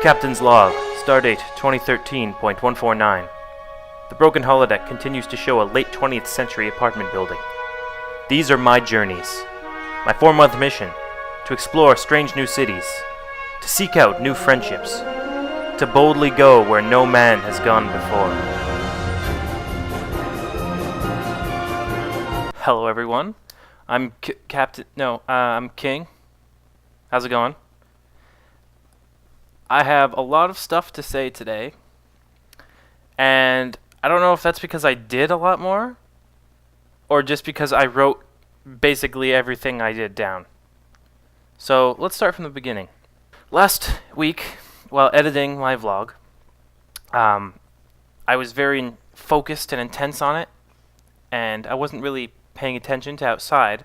Captain's Log, Stardate 2013.149. The broken holodeck continues to show a late 20th century apartment building. These are my journeys. My 4-month mission: to explore strange new cities, to seek out new friendships, to boldly go where no man has gone before. Hello everyone. I'm I'm King. How's it going? I have a lot of stuff to say today, and I don't know if that's because I did a lot more, or just because I wrote basically everything I did down. So let's start from the beginning. Last week, while editing my vlog, I was very focused and intense on it, and I wasn't really paying attention to outside,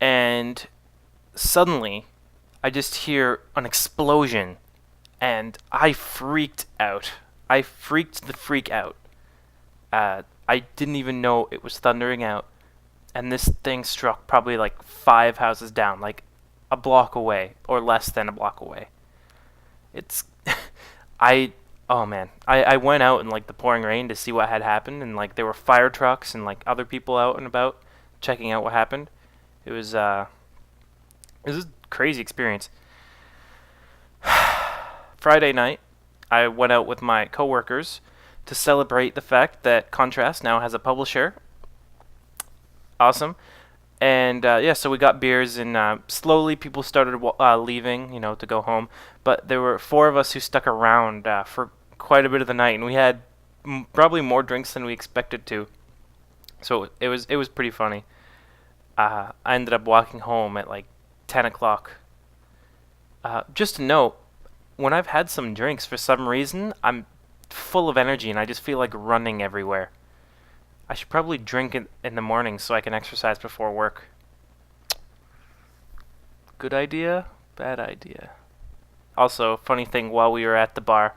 and suddenly I just hear an explosion, and I freaked out. I freaked the freak out. I didn't even know it was thundering out, and this thing struck probably like 5 houses down, like a block away, or less than a block away. It's... oh man. I went out in like the pouring rain to see what had happened, and like there were fire trucks and like other people out and about checking out what happened. It was a crazy experience. Friday night, I went out with my coworkers to celebrate the fact that Contrast now has a publisher. Awesome. And so we got beers, and slowly people started leaving, to go home. But there were 4 of us who stuck around for quite a bit of the night, and we had probably more drinks than we expected to. So it was pretty funny. I ended up walking home at like 10 o'clock. Just to note, when I've had some drinks, for some reason, I'm full of energy and I just feel like running everywhere. I should probably drink it in the morning so I can exercise before work. Good idea? Bad idea. Also, funny thing, while we were at the bar,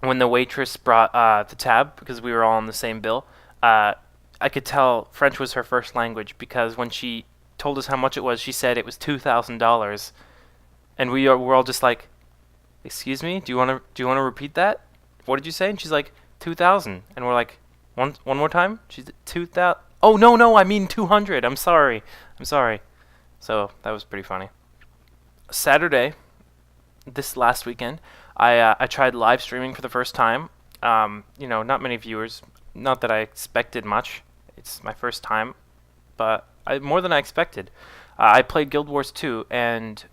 when the waitress brought the tab, because we were all on the same bill, I could tell French was her first language, because when she told us how much it was, she said it was $2,000, and we're all just like, "Excuse me, do you want to repeat that? What did you say?" And she's like, 2,000, and we're like, one more time. She's 2,000. Oh no, I mean 200. I'm sorry. So that was pretty funny. Saturday, this last weekend, I tried live streaming for the first time. Not many viewers. Not that I expected much. It's my first time, but more than I expected. I played Guild Wars 2, and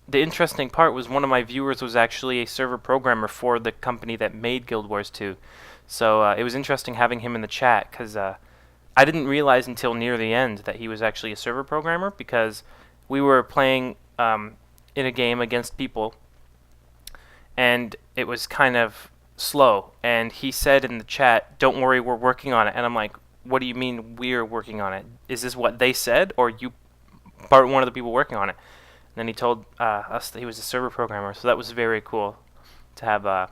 the interesting part was one of my viewers was actually a server programmer for the company that made Guild Wars 2. So it was interesting having him in the chat, because I didn't realize until near the end that he was actually a server programmer, because we were playing in a game against people, and it was kind of slow. And he said in the chat, "Don't worry, we're working on it." And I'm like, "What do you mean we're working on it? Is this what they said, or you part one of the people working on it?" And then he told us that he was a server programmer, so that was very cool to have, I'm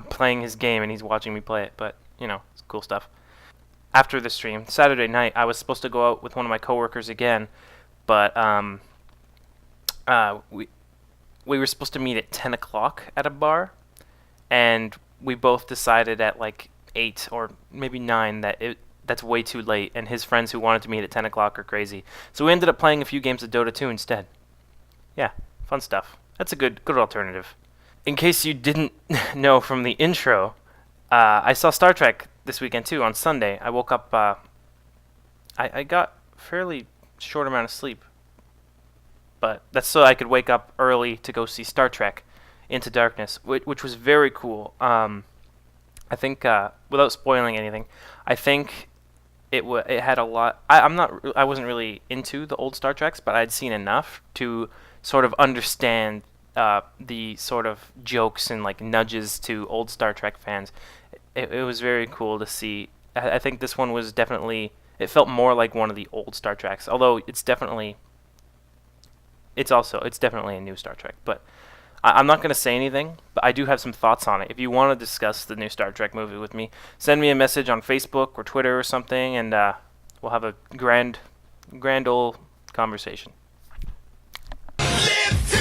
playing his game and he's watching me play it, but, it's cool stuff. After the stream, Saturday night, I was supposed to go out with one of my coworkers again, but we were supposed to meet at 10 o'clock at a bar, and we both decided at like 8 or maybe 9 that that's way too late, and his friends who wanted to meet at 10 o'clock are crazy. So we ended up playing a few games of Dota 2 instead. Yeah, fun stuff. That's a good alternative. In case you didn't know from the intro, I saw Star Trek this weekend too, on Sunday. I woke up, I got fairly short amount of sleep, but that's so I could wake up early to go see Star Trek Into Darkness, which was very cool. I think, without spoiling anything, I think it had a lot. I wasn't really into the old Star Treks, but I'd seen enough to sort of understand the sort of jokes and like nudges to old Star Trek fans. It was very cool to see. I think this one was definitely. It felt more like one of the old Star Treks, although it's definitely a new Star Trek. But I'm not going to say anything, but I do have some thoughts on it. If you want to discuss the new Star Trek movie with me, send me a message on Facebook or Twitter or something, and we'll have a grand old conversation. Live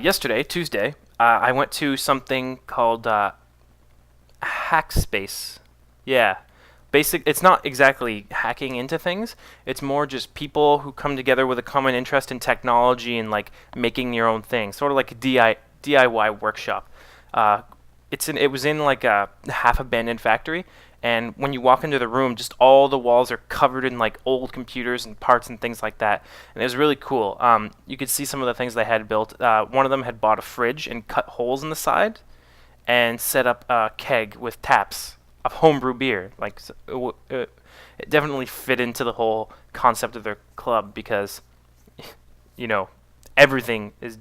yesterday, Tuesday, I went to something called Hackspace. Yeah. It's not exactly hacking into things. It's more just people who come together with a common interest in technology and like making your own thing. Sort of like a DIY workshop. It was in like a half abandoned factory, and when you walk into the room, just all the walls are covered in like old computers and parts and things like that. And it was really cool. You could see some of the things they had built. One of them had bought a fridge and cut holes in the side and set up a keg with taps of homebrew beer. Like it definitely fit into the whole concept of their club because, you know, everything is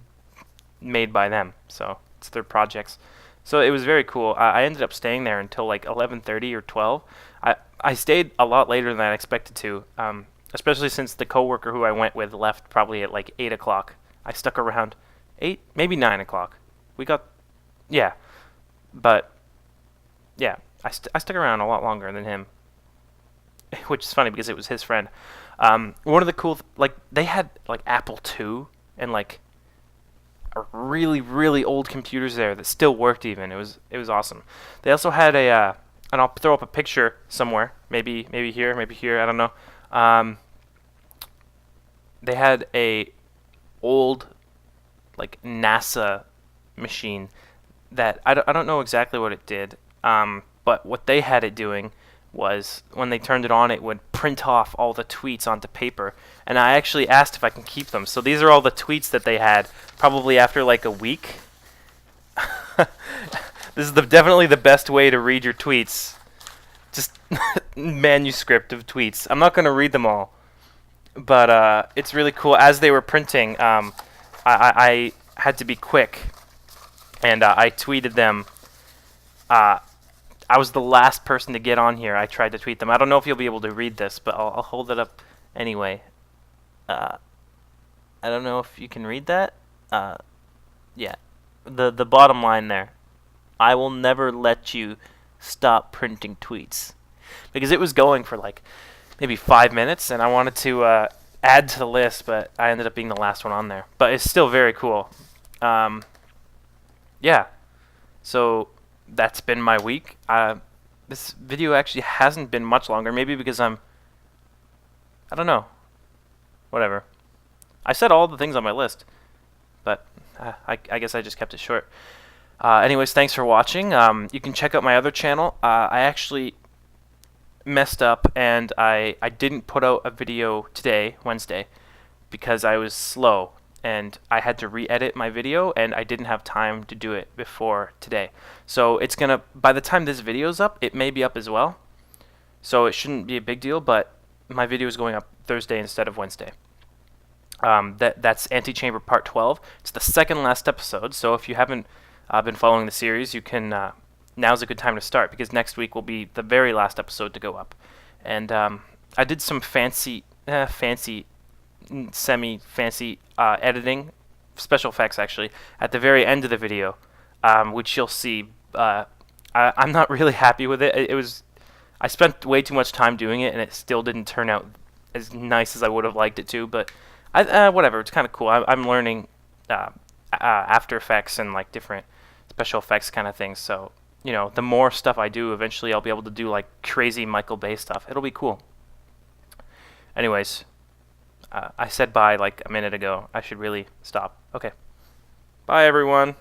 made by them. So it's their projects. So it was very cool. I ended up staying there until like 11:30 or 12. I stayed a lot later than I expected to, especially since the coworker who I went with left probably at like 8 o'clock. I stuck around 8, maybe 9 o'clock. Yeah, but yeah, I stuck around a lot longer than him, which is funny because it was his friend. One of the cool, like they had like Apple II and like really really old computers there that still worked even. It was awesome. They also had and I'll throw up a picture somewhere, maybe here, I don't know. They had a old like NASA machine that I don't know exactly what it did, but what they had it doing was when they turned it on, it would print off all the tweets onto paper. And I actually asked if I can keep them. So these are all the tweets that they had, probably after like a week. This is definitely the best way to read your tweets. Just manuscript of tweets. I'm not going to read them all, but it's really cool. As they were printing, I had to be quick, and I tweeted them. I was the last person to get on here. I tried to tweet them. I don't know if you'll be able to read this, but I'll hold it up anyway. I don't know if you can read that. Yeah, the bottom line there. I will never let you stop printing tweets, because it was going for like maybe 5 minutes, and I wanted to add to the list, but I ended up being the last one on there. But it's still very cool. Yeah. So that's been my week. This video actually hasn't been much longer, maybe because I don't know. Whatever. I said all the things on my list, but I guess I just kept it short. Anyways, thanks for watching. You can check out my other channel. I actually messed up, and I didn't put out a video today, Wednesday, because I was slow. And I had to re-edit my video, and I didn't have time to do it before today. So it's gonna, by the time this video's up, it may be up as well. So it shouldn't be a big deal, but my video is going up Thursday instead of Wednesday. That's Antechamber Part 12. It's the second last episode, so if you haven't been following the series, you can, now's a good time to start, because next week will be the very last episode to go up. And I did some semi-fancy editing, special effects actually, at the very end of the video, which you'll see. I'm not really happy with it. I spent way too much time doing it, and it still didn't turn out as nice as I would have liked it to, but whatever, it's kind of cool. I'm learning After Effects and like different special effects kind of things, so you know, the more stuff I do, eventually I'll be able to do like crazy Michael Bay stuff. It'll be cool. Anyways, I said bye like a minute ago. I should really stop. Okay. Bye, everyone.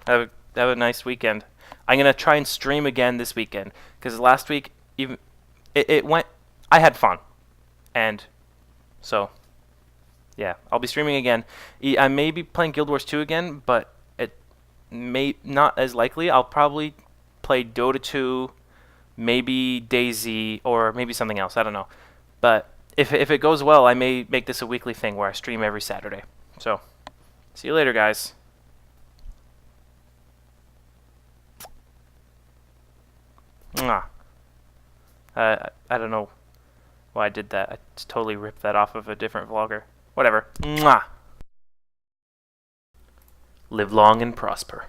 Have a nice weekend. I'm going to try and stream again this weekend, because last week, even it went... I had fun. And so, yeah, I'll be streaming again. I may be playing Guild Wars 2 again, but it may not as likely. I'll probably play Dota 2, maybe DayZ, or maybe something else. I don't know. But if it goes well, I may make this a weekly thing where I stream every Saturday. So, see you later, guys. Mwah. I don't know why I did that. I just totally ripped that off of a different vlogger. Whatever. Mwah. Live long and prosper.